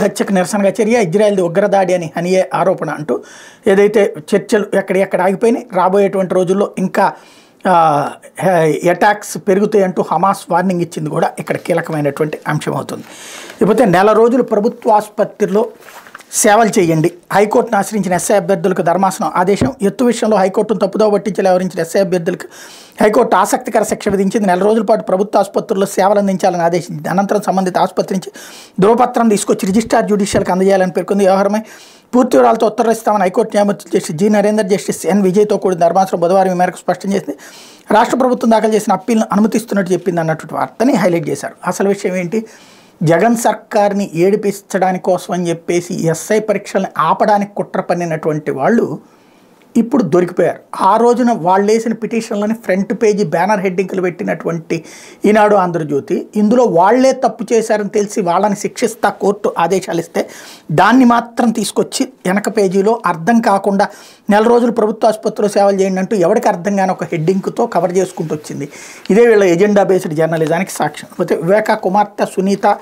హత్యకు నిరసనగా చర్య, ఇజ్రాయెల్ది ఉగ్రదాడి అని హనియే ఆరోపణ అంటూ ఏదైతే చర్చలు ఎక్కడెక్కడ ఆగిపోయినాయి, రాబోయేటువంటి రోజుల్లో ఇంకా అటాక్స్ పెరుగుతాయి అంటూ హమాస్ వార్నింగ్ ఇచ్చింది కూడా ఇక్కడ కీలకమైనటువంటి అంశం అవుతుంది. ఇకపోతే నెల రోజులు ప్రభుత్వ ఆసుపత్రిలో సేవలు చేయండి, హైకోర్టును ఆశ్రయించిన ఎస్ఐ అభ్యర్థులకు ధర్మాసనం ఆదేశం. ఎత్తు విషయంలో హైకోర్టును తప్పుదోవ పట్టించి వ్యవహరించిన ఎస్ఐ అభ్యర్థులకు హైకోర్టు ఆసక్తికర శిక్ష విధించింది. నెల రోజుల పాటు ప్రభుత్వ ఆసుపత్రుల్లో సేవలు అందించాలని ఆదేశించింది. అనంతరం సంబంధిత ఆసుపత్రి నుంచి ధృవపత్రం తీసుకొచ్చి రిజిస్ట్రార్ జ్యుడిషియల్కి అందజేయాలని పేర్కొంది. వ్యవహారమై పూర్తి వివరాలతో ఉత్తర్వులిస్తామని హైకోర్టు న్యాయమూర్తి justice G Narender, justice N విజయ్తో కూడిన ధర్మాసనం బుధవారం ఈ మేరకు స్పష్టం చేసింది. రాష్ట్ర ప్రభుత్వం దాఖలు చేసిన అప్పీల్ను అనుమతిస్తున్నట్టు చెప్పింది అన్నటువంటి వార్తని హైలైట్ చేశారు. అసలు విషయం ఏంటి, జగన్ సర్కార్ని ఏడిపించడానికి కోసం అని చెప్పేసి ఎస్ఐ పరీక్షల్ని ఆపడానికి కుట్ర పన్నినటువంటి వాళ్ళు ఇప్పుడు దొరికిపోయారు. ఆ రోజున వాళ్ళు వేసిన పిటిషన్లని ఫ్రంట్ పేజీ బ్యానర్ హెడ్డింగ్లు పెట్టినటువంటి ఈనాడు, ఆంధ్రజ్యోతి ఇందులో వాళ్లే తప్పు చేశారని తెలిసి వాళ్ళని శిక్షిస్తా కోర్టు ఆదేశాలు ఇస్తే దాన్ని మాత్రం తీసుకొచ్చి వెనక పేజీలో అర్థం కాకుండా నెల రోజులు ప్రభుత్వ ఆసుపత్రిలో సేవలు చేయండి అంటూ ఎవరికి అర్థం కాని ఒక హెడ్డింగ్తో కవర్ చేసుకుంటూ వచ్చింది. ఇదే వీళ్ళ ఎజెండా బేస్డ్ జర్నలిజానికి సాక్ష్యం. అయితే వివేక కుమార్తె సునీత